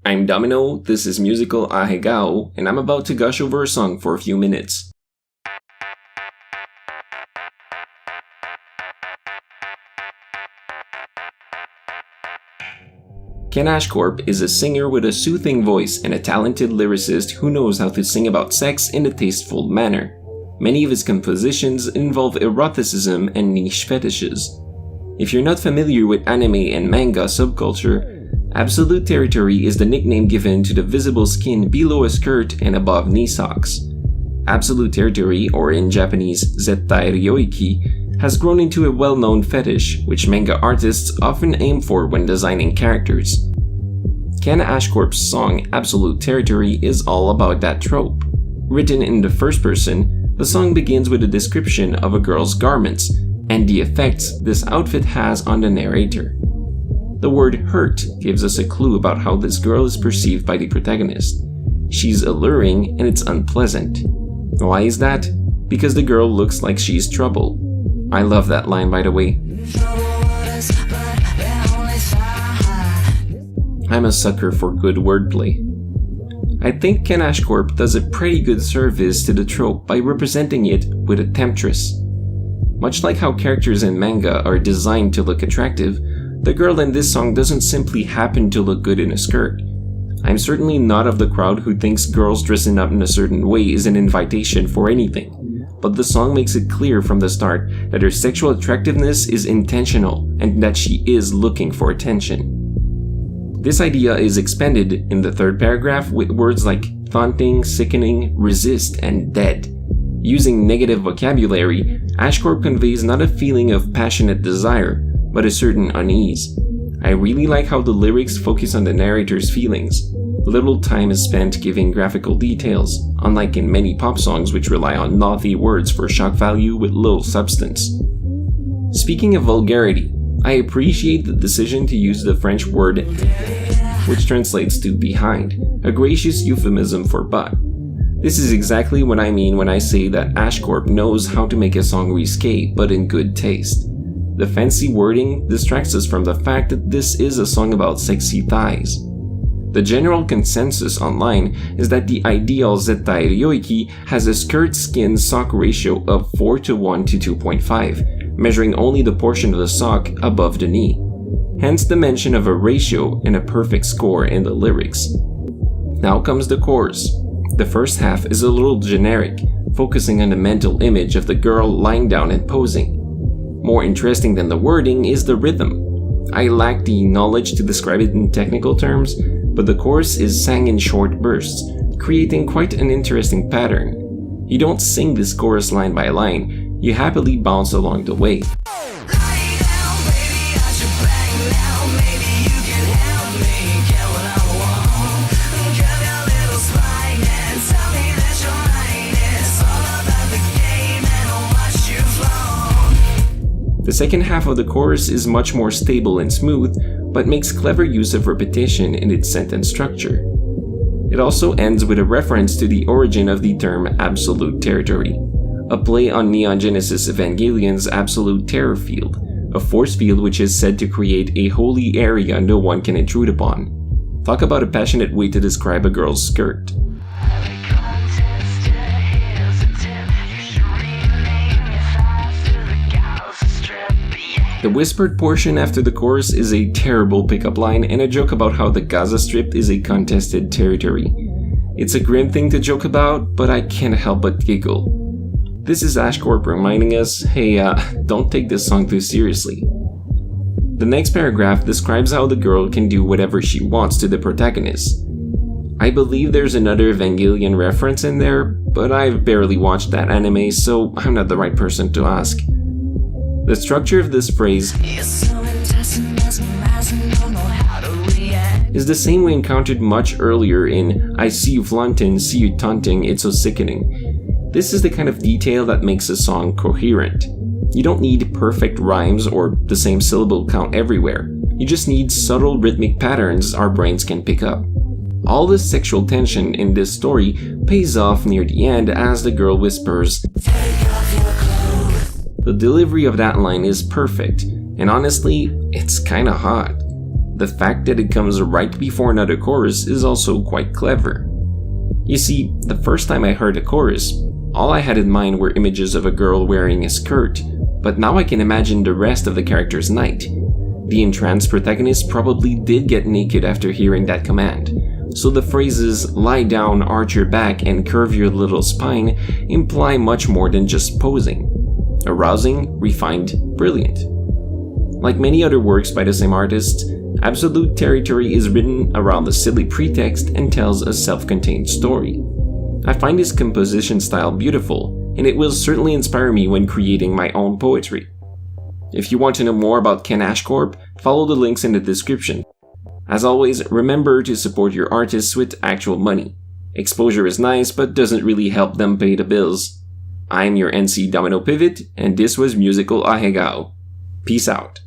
I'm Domino, this is musical Ahegao, and I'm about to gush over a song for a few minutes. Ken Ashcorp is a singer with a soothing voice and a talented lyricist who knows how to sing about sex in a tasteful manner. Many of his compositions involve eroticism and niche fetishes. If you're not familiar with anime and manga subculture, Absolute Territory is the nickname given to the visible skin below a skirt and above knee socks. Absolute Territory, or in Japanese Zettai Ryoiki, has grown into a well-known fetish, which manga artists often aim for when designing characters. Ken Ashcorp's song Absolute Territory is all about that trope. Written in the first person, the song begins with a description of a girl's garments and the effects this outfit has on the narrator. The word hurt gives us a clue about how this girl is perceived by the protagonist. She's alluring and it's unpleasant. Why is that? Because the girl looks like she's trouble. I love that line, by the way. I'm a sucker for good wordplay. I think Ken Ashcorp does a pretty good service to the trope by representing it with a temptress. Much like how characters in manga are designed to look attractive, the girl in this song doesn't simply happen to look good in a skirt. I'm certainly not of the crowd who thinks girls dressing up in a certain way is an invitation for anything, but the song makes it clear from the start that her sexual attractiveness is intentional and that she is looking for attention. This idea is expanded in the third paragraph with words like taunting, sickening, resist, and dead. Using negative vocabulary, Ashcorp conveys not a feeling of passionate desire, but a certain unease. I really like how the lyrics focus on the narrator's feelings. Little time is spent giving graphical details, unlike in many pop songs which rely on naughty words for shock value with little substance. Speaking of vulgarity, I appreciate the decision to use the French word which translates to behind, a gracious euphemism for butt. This is exactly what I mean when I say that Ashcorp knows how to make a song risque but in good taste. The fancy wording distracts us from the fact that this is a song about sexy thighs. The general consensus online is that the ideal Zettai Ryoiki has a skirt-skin-sock ratio of 4:1 to 2.5, measuring only the portion of the sock above the knee. Hence the mention of a ratio and a perfect score in the lyrics. Now comes the chorus. The first half is a little generic, focusing on the mental image of the girl lying down and posing. More interesting than the wording is the rhythm. I lack the knowledge to describe it in technical terms, but the chorus is sang in short bursts, creating quite an interesting pattern. You don't sing this chorus line by line, you happily bounce along the way. The second half of the chorus is much more stable and smooth, but makes clever use of repetition in its sentence structure. It also ends with a reference to the origin of the term Absolute Territory, a play on Neon Genesis Evangelion's Absolute Terror Field, a force field which is said to create a holy area no one can intrude upon. Talk about a passionate way to describe a girl's skirt. The whispered portion after the chorus is a terrible pickup line and a joke about how the Gaza Strip is a contested territory. It's a grim thing to joke about, but I can't help but giggle. This is Ashcorp reminding us, hey, don't take this song too seriously. The next paragraph describes how the girl can do whatever she wants to the protagonist. I believe there's another Evangelion reference in there, but I've barely watched that anime, so I'm not the right person to ask. The structure of this phrase is the same we encountered much earlier in I see you flaunting, see you taunting, it's so sickening. This is the kind of detail that makes a song coherent. You don't need perfect rhymes or the same syllable count everywhere. You just need subtle rhythmic patterns our brains can pick up. All the sexual tension in this story pays off near the end as the girl whispers, "Take off your clothes." The delivery of that line is perfect, and honestly, it's kinda hot. The fact that it comes right before another chorus is also quite clever. You see, the first time I heard a chorus, all I had in mind were images of a girl wearing a skirt, but now I can imagine the rest of the character's night. The entranced protagonist probably did get naked after hearing that command, so the phrases "lie down, arch your back, and curve your little spine" imply much more than just posing. Arousing, refined, brilliant. Like many other works by the same artist, Absolute Territory is written around a silly pretext and tells a self-contained story. I find his composition style beautiful, and it will certainly inspire me when creating my own poetry. If you want to know more about Ken Ashcorp, follow the links in the description. As always, remember to support your artists with actual money. Exposure is nice, but doesn't really help them pay the bills. I'm your NC Domino Pivot, and this was Musical Ahegao. Peace out.